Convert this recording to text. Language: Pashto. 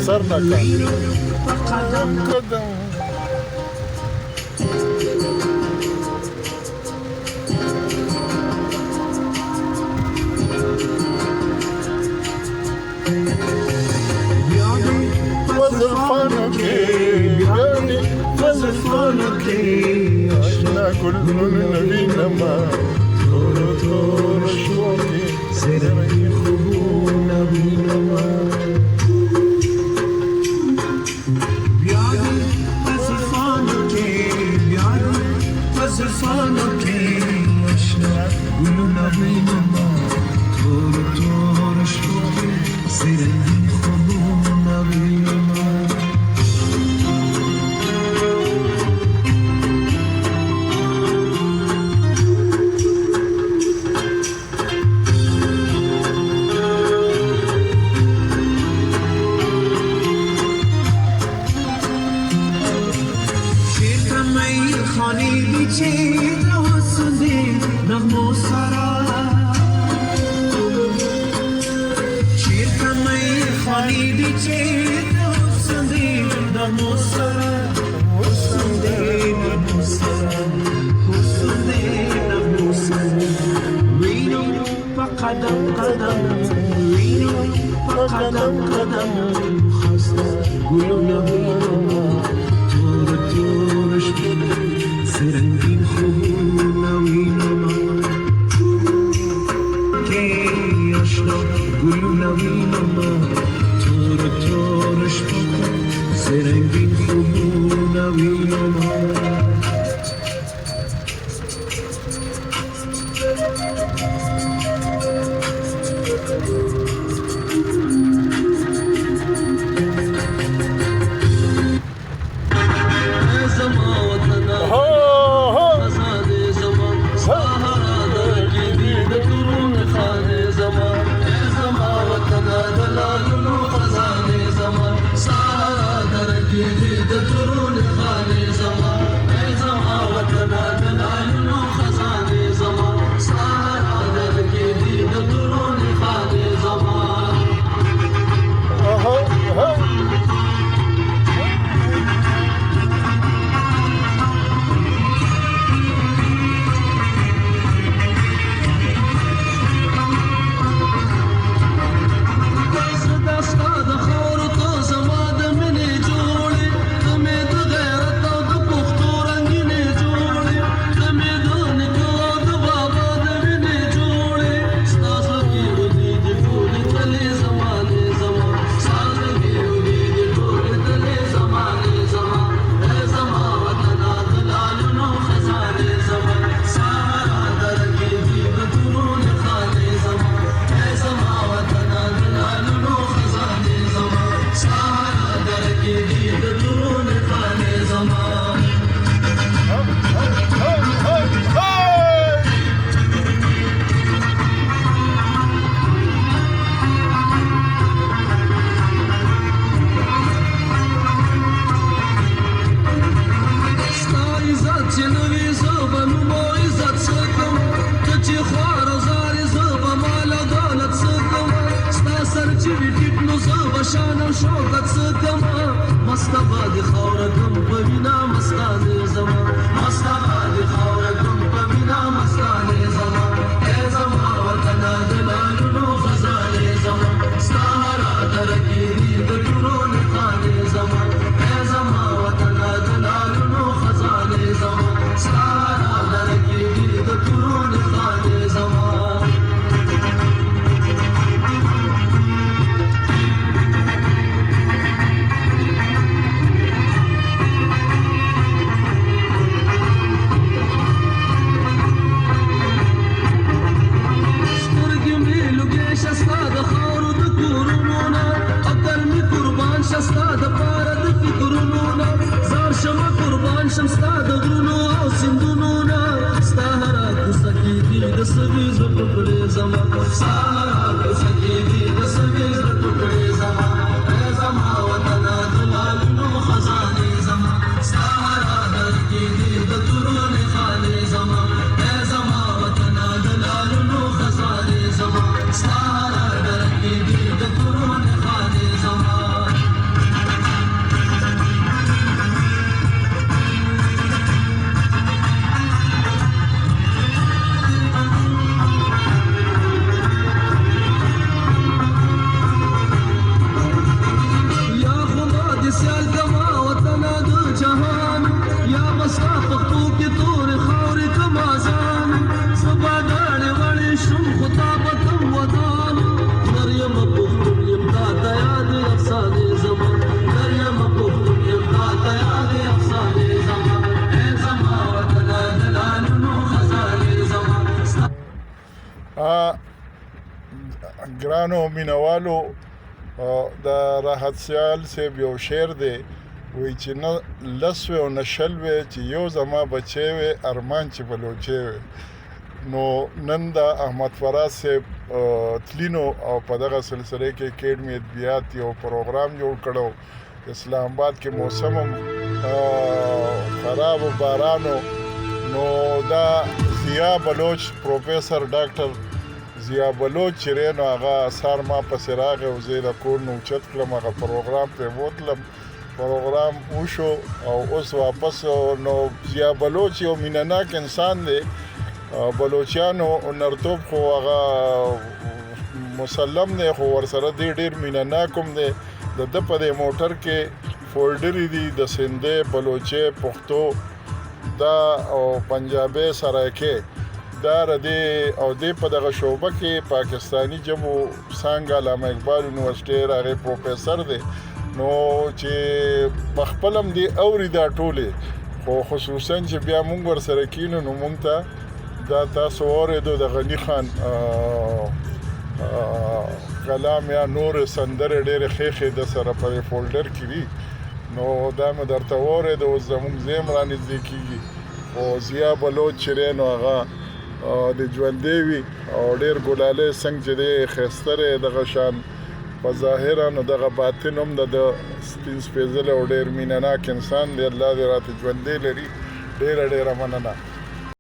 Sarnaka. Kadam. عشنا كلنا بينما طور طور شوقي سرني خبونا بينما بيادي فزفانك بيادي فزفانك عشنا كلنا بينما طور طور شوقي سرني خبونا بينما قدم قدم خسته قلوبنا بينما طور طور شبه سرنجين خبونا بينما كي يشرب قلوبنا بينما طور طور شبه سرنجين خبونا بينما ګرانو مینوالو د راحت سیال صاحب یو شعر دی وایي چې نه لس وی او نه شل وی چې یو زما بچی وی ارمان چې بلوچی وی نو نن د احمد فراز صاحب تلینو او په دغه سلسله کې اکیډمي ادبیات یو پروګرام جوړ کړو اسلام آباد کې موسم خراب و بارانو نو دا ضیا بلوچ پروفیسر ډاکټر ضیا بلوچ چې دی نو هغه اثار ما پسې راغی او زه یې د کور نه اوچت کړم هغه پروګرام ته یې بوتلم پروګرام وشو او اوس واپس نو ضیا بلوچ یو مینهناک انسان دی بلوچیانو نرتوب خو هغه مسلم دی خو ورسره دی ډېر مینهناک هم دی د ده په دې موټر کې فولډرې دي د سندۍ بلوچۍ پښتو دا او پنجابي سرایکۍ دا ردې او دې په دغه شعبه کې پاکستاني ژبو څانګه علامه اقبال یونیورسټۍ هغې پروفیسر دی نو چې په خپل هم دې اوري دا ټولې خو خصوصا چې بیا موږ ورسره کینو نو موږ ته دا تاسو اورېدو د غني خان کلام یا نور سندرې ډېرې ښې د سره په فولډر کې دي نو دا مې درته واورېده اوس زموږ ځای هم رانږدې کېږي خو ضیا بلوچ چې دی نو هغه د ژوندی وي او ډېر ګلالی څنګه چې دی ښایسته دی دغه شان په ظاهره نو دغه باطن هم د سپین سپېڅلی او ډېر مینهناک انسان دی الله دې راته ژوندی لري ډېره ډېره مننه